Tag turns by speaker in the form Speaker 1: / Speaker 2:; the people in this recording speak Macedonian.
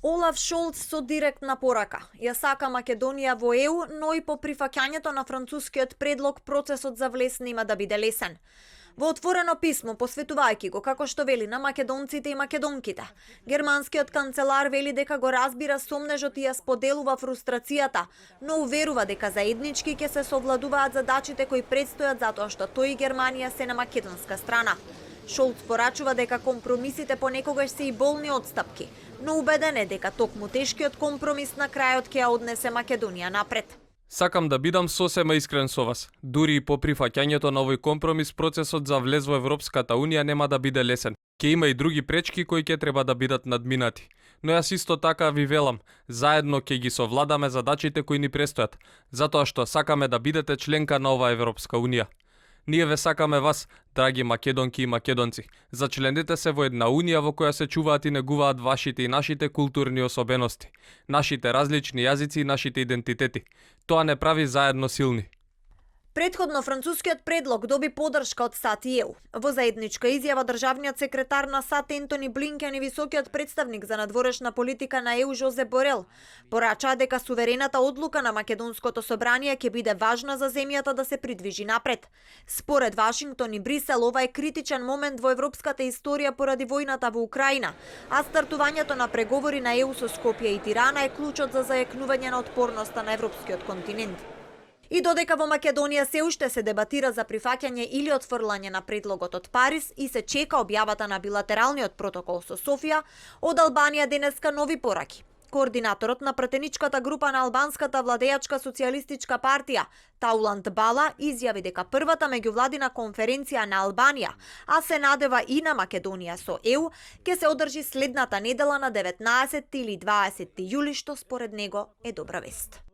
Speaker 1: Олаф Шолц со директна порака. Ја сака Македонија во ЕУ, но и по прифаќањето на францускиот предлог процесот за влез нема да биде лесен. Во отворено писмо, посветувајќи го, како што вели, на македонците и македонките, германскиот канцелар вели дека го разбира сомнежот и ја споделува фрустрацијата, но уверува дека заеднички ќе се совладуваат задачите кои предстојат затоа што тој и Германија се на македонска страна. Шолц порачува дека компромисите понекогаш се и болни отстапки, но убеден е дека токму тешкиот компромис на крајот ќе ја однесе Македонија напред.
Speaker 2: Сакам да бидам сосема искрен со вас. Дури и по прифаќањето на овој компромис, процесот за влез во Европската Унија нема да биде лесен. Ќе има и други пречки кои ќе треба да бидат надминати. Но јас исто така ви велам, заедно ќе ги совладаме задачите кои ни престојат, затоа што сакаме да бидете членка на оваа Европска Унија. Ние ве сакаме вас, драги македонки и македонци. Зачленете се во една унија во која се чуваат и негуваат вашите и нашите културни особености, нашите различни јазици и нашите идентитети. Тоа не прави заедно силни.
Speaker 1: Претходно францускиот предлог доби поддршка од САД и ЕУ. Во заедничка изјава државниот секретар на САД Ентони Блинкен и високиот представник за надворешна политика на ЕУ Жозеп Борел порачаа дека суверената одлука на македонското собрание ќе биде важна за земјата да се придвижи напред. Според Вашингтон и Брисел, ова е критичен момент во европската историја поради војната во Украина, а стартувањето на преговори на ЕУ со Скопје и Тирана е клучот за зајакнување на отпорноста на европскиот континент. И додека во Македонија се уште се дебатира за прифаќање или отфрлање на предлогот од Париз и се чека објавата на билатералниот протокол со Софија, од Албанија денеска нови пораки. Координаторот на пратеничката група на албанската владеачка социјалистичка партија, Тауланд Бала, изјави дека првата меѓувладина конференција на Албанија, а се надева и на Македонија со ЕУ, ќе се одржи следната недела на 19 или 20 јули, што според него е добра вест.